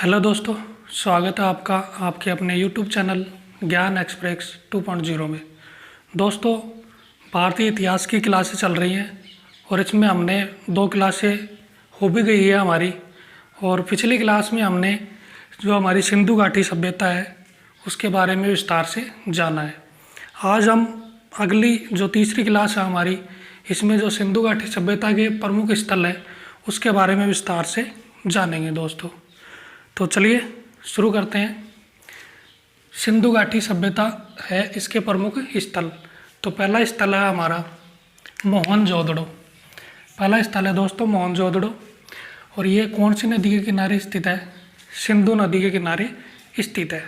Hello दोस्तों, स्वागत है आपका आपके अपने यूट्यूब चैनल ज्ञान एक्सप्रेस 2.0 में। दोस्तों, भारतीय इतिहास की क्लासें चल रही हैं और इसमें हमने 2 क्लासें हो भी गई है हमारी। और पिछली क्लास में हमने जो हमारी सिंधु घाटी सभ्यता है उसके बारे में विस्तार से जाना है। आज हम अगली जो तीसरी क्लास है हमारी, इसमें जो सिंधु घाटी सभ्यता के प्रमुख स्थल है उसके बारे में विस्तार से जानेंगे दोस्तों। तो चलिए शुरू करते हैं। सिंधु घाटी सभ्यता है इसके प्रमुख स्थल। तो पहला स्थल है हमारा मोहनजोदड़ो। पहला स्थल है दोस्तों मोहनजोदड़ो, और ये कौन सी नदी के किनारे स्थित है? सिंधु नदी के किनारे स्थित है।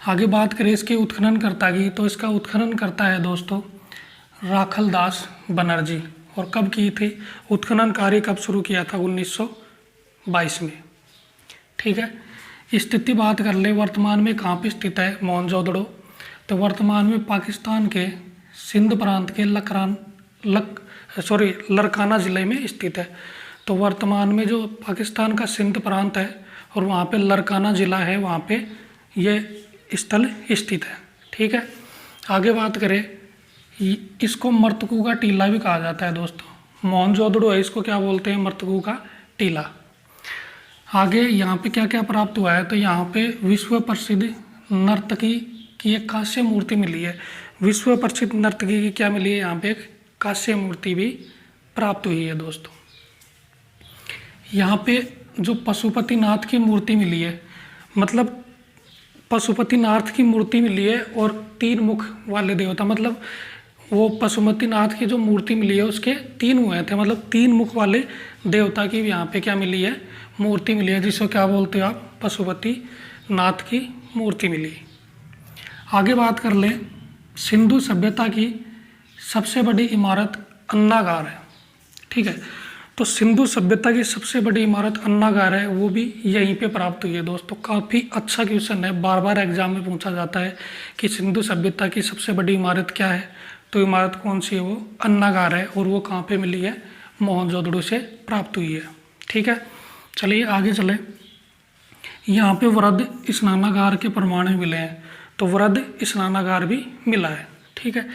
आगे बात करें इसके उत्खननकर्ता की, तो इसका उत्खननकर्ता है दोस्तों राखलदास बनर्जी। और कब की थी उत्खनन कार्य, कब शुरू किया था? 1922 में। ठीक है। स्थिति बात कर ले वर्तमान में कहाँ पे स्थित है मोहनजोदड़ो, तो वर्तमान में पाकिस्तान के सिंध प्रांत के लरकाना ज़िले में स्थित है। तो वर्तमान में जो पाकिस्तान का सिंध प्रांत है और वहाँ पे लरकाना ज़िला है, वहाँ पे ये स्थल स्थित है। ठीक है। आगे बात करें, इसको मर्तकू का टीला भी कहा जाता है दोस्तों। मोहनजोदड़ो है, इसको क्या बोलते हैं? मर्तकू का टीला। आगे यहाँ पे क्या क्या प्राप्त हुआ है, तो यहाँ पे विश्व प्रसिद्ध नर्तकी की एक कांस्य मूर्ति मिली है। विश्व प्रसिद्ध नर्तकी की क्या मिली है? यहाँ पे एक कांस्य मूर्ति भी प्राप्त हुई है दोस्तों। यहाँ पे जो पशुपतिनाथ की मूर्ति मिली है, मतलब पशुपतिनाथ की मूर्ति मिली है और 3 मुख वाले देवता, मतलब वो पशुपतिनाथ की जो मूर्ति मिली है उसके 3 हुए थे, मतलब 3 मुख वाले देवता की भी यहाँ पे क्या मिली है? मूर्ति मिली है, जिसको क्या बोलते हो आप? पशुपतिनाथ की मूर्ति मिली। आगे बात कर लें, सिंधु सभ्यता की सबसे बड़ी इमारत अन्नागार है। ठीक है। तो सिंधु सभ्यता की सबसे बड़ी इमारत अन्नागार है, वो भी यहीं पे प्राप्त हुई है दोस्तों। काफ़ी अच्छा क्वेश्चन है, बार बार एग्जाम में पूछा जाता है कि सिंधु सभ्यता की सबसे बड़ी इमारत क्या है। तो इमारत कौन सी है? वो अन्नागार है, और वो कहाँ पे मिली है? मोहनजोदड़ो से प्राप्त हुई है। ठीक है। चलिए आगे चले। यहाँ पे वृद्ध स्नानागार के प्रमाण भी मिले हैं, तो वृद्ध स्नानागार भी मिला है। ठीक है।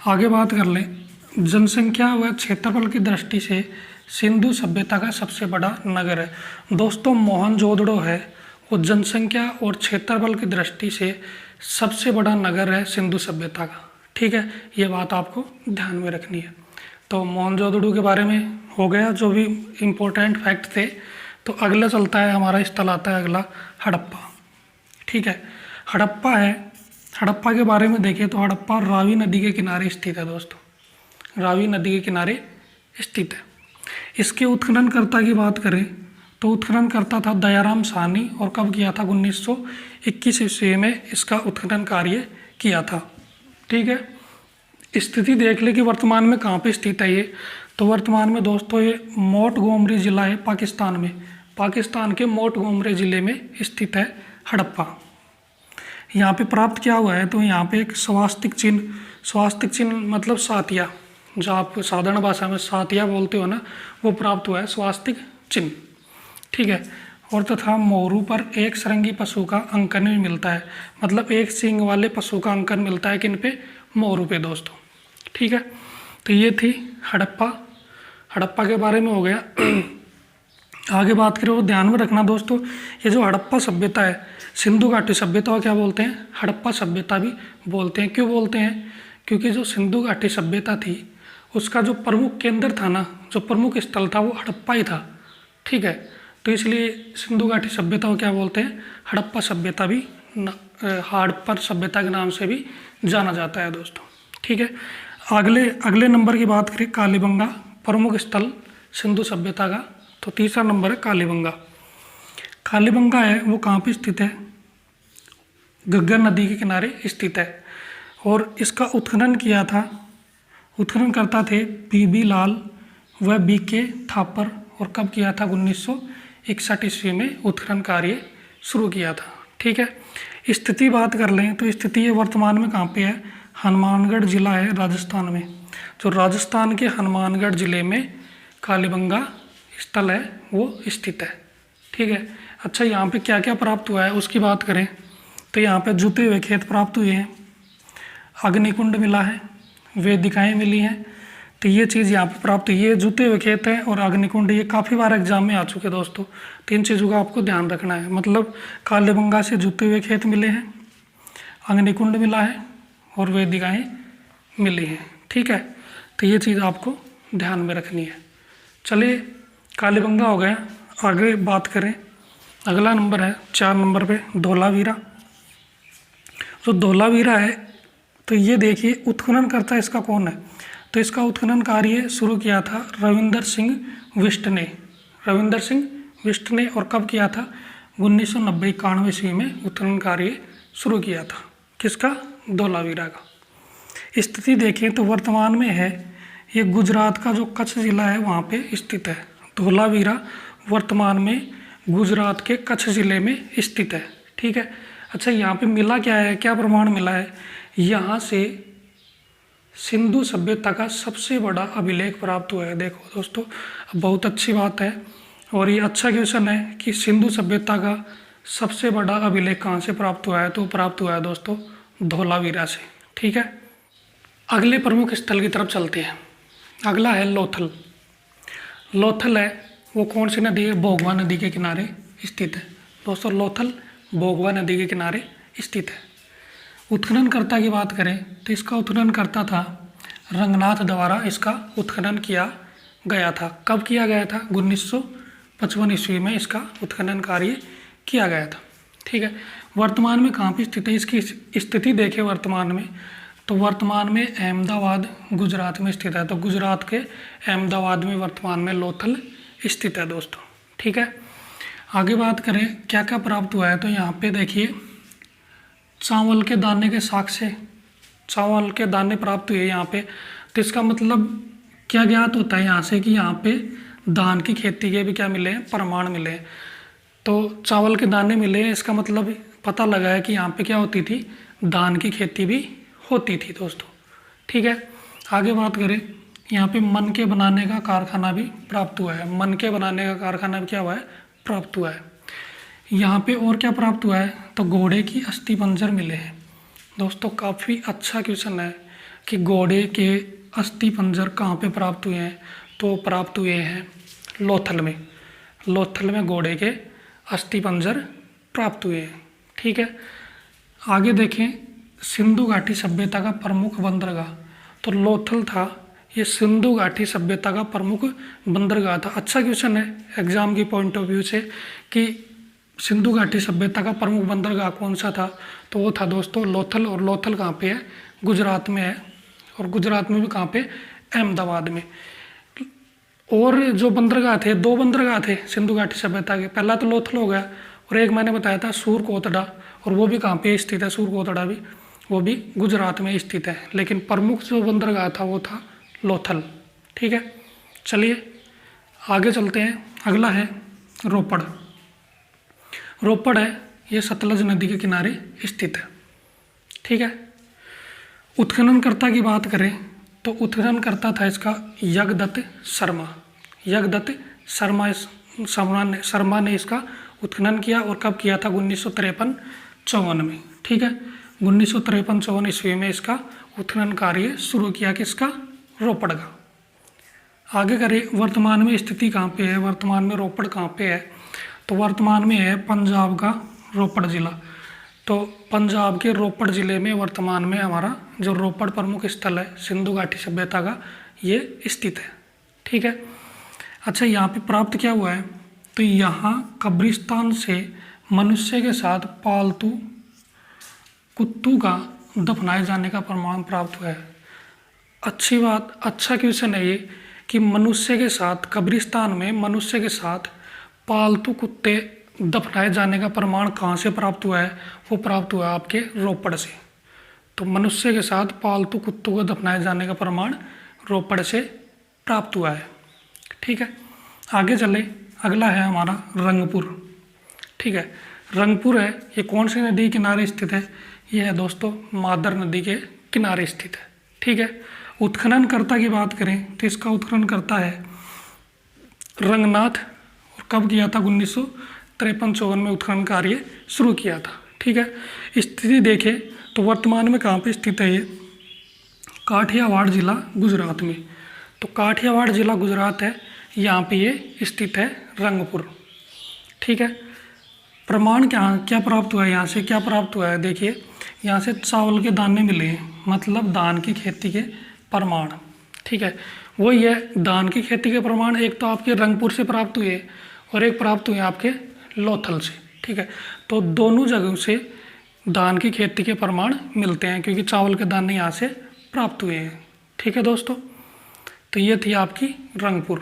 आगे बात कर लें, जनसंख्या व क्षेत्रफल की दृष्टि से सिंधु सभ्यता का सबसे बड़ा नगर है दोस्तों मोहनजोदड़ो है। वो जनसंख्या और क्षेत्रफल की दृष्टि से सबसे बड़ा नगर है सिंधु सभ्यता का। ठीक है, ये बात आपको ध्यान में रखनी है। तो मोहनजोदड़ो के बारे में हो गया जो भी इम्पोर्टेंट फैक्ट थे। तो अगला चलता है हमारा स्थल आता है अगला हड़प्पा। ठीक है। हड़प्पा है, हड़प्पा के बारे में देखें तो हड़प्पा रावी नदी के किनारे स्थित है दोस्तों। रावी नदी के किनारे स्थित है। इसके उत्खननकर्ता की बात करें तो उत्खननकर्ता था दयाराम साहनी, और कब किया था? 1921 ईस्वी में इसका उत्खनन कार्य किया था। ठीक है। स्थिति देख ले कि वर्तमान में कहाँ पे स्थित है ये, तो वर्तमान में दोस्तों ये मोंटगोमरी जिला है पाकिस्तान में। पाकिस्तान के मोंटगोमरी जिले में स्थित है हड़प्पा। यहाँ पे प्राप्त क्या हुआ है, तो यहाँ पे एक स्वास्तिक चिन्ह मतलब सातिया, जो आप साधारण भाषा में सातिया बोलते हो ना, वो प्राप्त हुआ है स्वास्तिक चिन्ह। ठीक है। और तथा मोरू पर एक सरंगी पशु का अंकन भी मिलता है, मतलब एक सींग वाले पशु का अंकन मिलता है किन पे? मोरू पे दोस्तों। ठीक है। तो ये थी हड़प्पा के बारे में हो गया। आगे बात करें, वो ध्यान में रखना दोस्तों, ये जो हड़प्पा सभ्यता है, सिंधु घाटी सभ्यता को क्या बोलते हैं? हड़प्पा सभ्यता भी बोलते हैं। क्यों बोलते हैं? क्योंकि जो सिंधु घाटी सभ्यता थी उसका जो प्रमुख केंद्र था ना, जो प्रमुख स्थल था, वो हड़प्पा ही था। ठीक है। तो इसलिए सिंधु घाटी सभ्यता को क्या बोलते हैं? हड़प्पा सभ्यता भी, हड़प्पा सभ्यता के नाम से भी जाना जाता है दोस्तों। ठीक है। अगले नंबर की बात करें, कालीबंगा प्रमुख स्थल सिंधु सभ्यता का, तो तीसरा नंबर है कालीबंगा। कालीबंगा है वो कहाँ पे स्थित है? घग्गर नदी के किनारे स्थित है। और इसका उत्खनन किया था, उत्खननकर्ता थे बीबी लाल व बीके थापर, और कब किया था? 1961 ईस्वी में उत्खनन कार्य शुरू किया था। ठीक है। स्थिति बात कर लें तो स्थिति ये वर्तमान में कहाँ पे है? हनुमानगढ़ जिला है राजस्थान में। जो राजस्थान के हनुमानगढ़ जिले में कालीबंगा स्थल है वो स्थित है। ठीक है। अच्छा, यहाँ पे क्या क्या प्राप्त हुआ है उसकी बात करें तो यहाँ पे जुते हुए खेत प्राप्त हुए हैं, अग्निकुंड मिला है, वेदिकाएँ मिली हैं। तो ये चीज़ यहाँ पे प्राप्त हुई है, जुते हुए खेत है और अग्निकुंड, ये काफ़ी बार एग्जाम में आ चुके दोस्तों। तीन चीज़ों का आपको ध्यान रखना है, मतलब कालीबंगा से जुते हुए खेत मिले हैं, अग्निकुंड मिला है और वेदिकाएँ मिली हैं। ठीक है, तो ये चीज़ आपको ध्यान में रखनी है। चलिए, कालीबंगा हो गया, आगे बात करें। अगला नंबर है 4 नंबर पे धौलावीरा। तो धौलावीरा है, तो ये देखिए उत्खनन करता इसका कौन है, तो इसका उत्खनन कार्य शुरू किया था रविंदर सिंह बिष्ट ने। रविंदर सिंह बिष्ट ने, और कब किया था, 1990-91 ईस्वी में उत्खनन कार्य शुरू किया था। किसका, धौलावीरा का। स्थिति देखें तो वर्तमान में है ये गुजरात का जो कच्छ ज़िला है वहाँ पे स्थित है। धौलावीरा वर्तमान में गुजरात के कच्छ ज़िले में स्थित है। ठीक है, अच्छा यहाँ पे मिला क्या है, क्या प्रमाण मिला है, यहाँ से सिंधु सभ्यता का सबसे बड़ा अभिलेख प्राप्त हुआ है। देखो दोस्तों, बहुत अच्छी बात है और ये अच्छा क्वेश्चन है कि सिंधु सभ्यता का सबसे बड़ा अभिलेख कहाँ से प्राप्त हुआ है, तो प्राप्त हुआ है दोस्तों धौलावीरा से। ठीक है, अगले प्रमुख स्थल की तरफ चलते हैं। अगला है लोथल। लोथल है वो कौन सी नदी है, भोगवा नदी के किनारे स्थित है दोस्तों। लोथल भोगवा नदी के किनारे स्थित है। उत्खननकर्ता की बात करें तो इसका उत्खननकर्ता था रंगनाथ द्वारा इसका उत्खनन किया गया था। कब किया गया था, 1955 ईस्वी में इसका उत्खनन कार्य किया गया था। ठीक है, वर्तमान में कहाँ पर स्थित है, इसकी स्थिति देखें वर्तमान में, तो वर्तमान में अहमदाबाद गुजरात में स्थित है। तो गुजरात के अहमदाबाद में वर्तमान में लोथल स्थित है दोस्तों। ठीक है, आगे बात करें क्या क्या प्राप्त हुआ है, तो यहाँ पे देखिए चावल के दाने के साक्ष्य से चावल के दाने प्राप्त हुए यहाँ पे। तो इसका मतलब क्या ज्ञात होता है यहाँ से कि यहाँ पे धान की खेती के भी क्या मिले हैं, प्रमाण मिले हैं। तो चावल के दाने मिले हैं, इसका मतलब पता लगा है कि यहाँ पे क्या होती थी, धान की खेती भी होती थी दोस्तों। ठीक है, आगे बात करें, यहाँ पे मन के बनाने का कारखाना भी प्राप्त हुआ है। मन के बनाने का कारखाना भी क्या हुआ है, प्राप्त हुआ है। यहाँ पे और क्या प्राप्त हुआ है, तो घोड़े की अस्थि पंजर मिले हैं दोस्तों। काफ़ी अच्छा क्वेश्चन है कि घोड़े के अस्थि पंजर कहाँ पे प्राप्त हुए हैं, तो प्राप्त हुए हैं लोथल में। लोथल में घोड़े के अस्थि पंजर प्राप्त हुए हैं। ठीक है, आगे देखें सिंधु घाटी सभ्यता का प्रमुख बंदरगाह, तो लोथल था ये सिंधु घाटी सभ्यता का प्रमुख बंदरगाह था। अच्छा क्वेश्चन है एग्जाम की पॉइंट ऑफ व्यू से कि सिंधु घाटी सभ्यता का प्रमुख बंदरगाह कौन सा था, तो वो था दोस्तों लोथल। और लोथल कहाँ पे है, गुजरात में है, और गुजरात में भी कहाँ पे, अहमदाबाद में। और जो बंदरगाह थे, 2 बंदरगाह थे सिंधु घाटी सभ्यता के, पहला तो लोथल हो गया और एक मैंने बताया था सूरकोतड़ा, और वो भी कहाँ पे स्थित है, सूरकोतड़ा भी, वो भी गुजरात में स्थित है। लेकिन प्रमुख जो बंदरगाह था वो था लोथल। ठीक है, चलिए आगे चलते हैं। अगला है रोपड़। रोपड़ है ये सतलज नदी के किनारे स्थित है। ठीक है, उत्खननकर्ता की बात करें तो उत्खननकर्ता था इसका यज्ञदत्त शर्मा। यज्ञदत्त शर्मा ने इसका उत्खनन किया, और कब किया था, 1953-54 में। ठीक है, 1953-54 ईस्वी में इसका उत्खनन कार्य शुरू किया, किसका, रोपड़ का। आगे करें वर्तमान में स्थिति कहाँ पे है, वर्तमान में रोपड़ कहाँ पे है, तो वर्तमान में है पंजाब का रोपड़ ज़िला। तो पंजाब के रोपड़ ज़िले में वर्तमान में हमारा जो रोपड़ प्रमुख स्थल है सिंधु घाटी सभ्यता का, ये स्थित है। ठीक है, अच्छा यहाँ पे प्राप्त क्या हुआ है, तो यहाँ कब्रिस्तान से मनुष्य के साथ पालतू कुत्तों का दफनाए जाने का प्रमाण प्राप्त हुआ है। अच्छी बात, अच्छा क्वेश्चन है ये कि मनुष्य के साथ, कब्रिस्तान में मनुष्य के साथ पालतू कुत्ते दफनाए जाने का प्रमाण कहाँ से प्राप्त हुआ है, वो प्राप्त हुआ है आपके रोपड़ से। तो मनुष्य के साथ पालतू कुत्तों को दफनाए जाने का प्रमाण रोपड़ से प्राप्त हुआ है। ठीक है, आगे चले, अगला है हमारा रंगपुर। ठीक है, रंगपुर है ये कौन सी नदी के किनारे स्थित है, ये है दोस्तों मादर नदी के किनारे स्थित है। ठीक है, उत्खननकर्ता की बात करें तो इसका उत्खननकर्ता है रंगनाथ, और कब किया था, 53-54 में उत्खनन कार्य शुरू किया था। ठीक है, स्थिति देखें तो वर्तमान में कहाँ पे स्थित है ये, काठियावाड़ जिला गुजरात में। तो काठियावाड़ जिला गुजरात है, यहाँ पे ये स्थित है रंगपुर। ठीक है, प्रमाण क्या प्राप्त हुआ है, यहाँ से क्या प्राप्त हुआ है, देखिए यहाँ से चावल के दाने मिले हैं, मतलब धान की खेती के प्रमाण। ठीक है, वही है धान की खेती के प्रमाण, एक तो आपके रंगपुर से प्राप्त हुए और एक प्राप्त हुए आपके लोथल से। ठीक है, तो दोनों जगहों से धान की खेती के प्रमाण मिलते हैं, क्योंकि चावल के दाने यहाँ से प्राप्त हुए हैं। ठीक है दोस्तों, तो ये थी आपकी रंगपुर।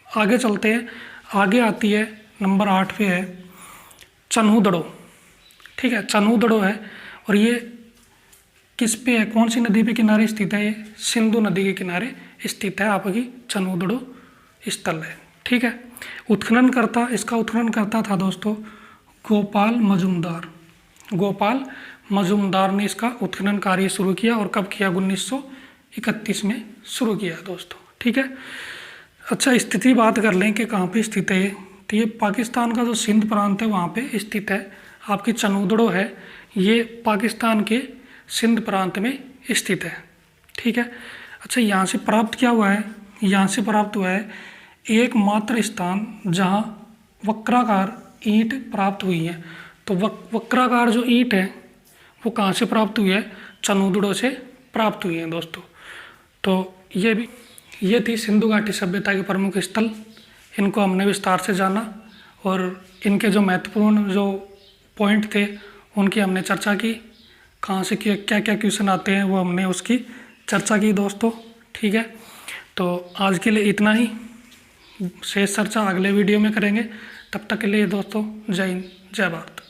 आगे चलते हैं, आगे आती है नंबर 8 पे है चन्हूदड़ो। ठीक है, चन्हूदड़ो है और ये किस पे है, कौन सी नदी के किनारे स्थित है, ये सिंधु नदी के किनारे स्थित है आपकी चन्हूदड़ो स्थल है। ठीक है, इसका उत्खनन करता था दोस्तों गोपाल मजूमदार। गोपाल मजूमदार ने इसका उत्खनन कार्य शुरू किया और कब किया, 1931 में शुरू किया दोस्तों। ठीक है, अच्छा स्थिति बात कर लें कि कहाँ पे स्थित है ये, तो ये पाकिस्तान का जो सिंध प्रांत है वहाँ पे स्थित है। आपकी चन्हूदड़ो है, ये पाकिस्तान के सिंध प्रांत में स्थित है। ठीक है, अच्छा यहाँ से प्राप्त क्या हुआ है, यहाँ से प्राप्त हुआ है एकमात्र स्थान जहाँ वक्राकार ईंट प्राप्त हुई है। तो वक्राकार जो ईंट है वो कहाँ से प्राप्त हुई है, चन्हूदड़ो से प्राप्त हुई है दोस्तों। तो ये थी सिंधु घाटी सभ्यता के प्रमुख स्थल, इनको हमने विस्तार से जाना और इनके जो महत्वपूर्ण जो पॉइंट थे उनकी हमने चर्चा की, कहाँ से क्या क्या क्वेश्चन आते हैं वो हमने उसकी चर्चा की दोस्तों। ठीक है, तो आज के लिए इतना ही, शेष चर्चा अगले वीडियो में करेंगे। तब तक के लिए दोस्तों जय हिंद जय भारत।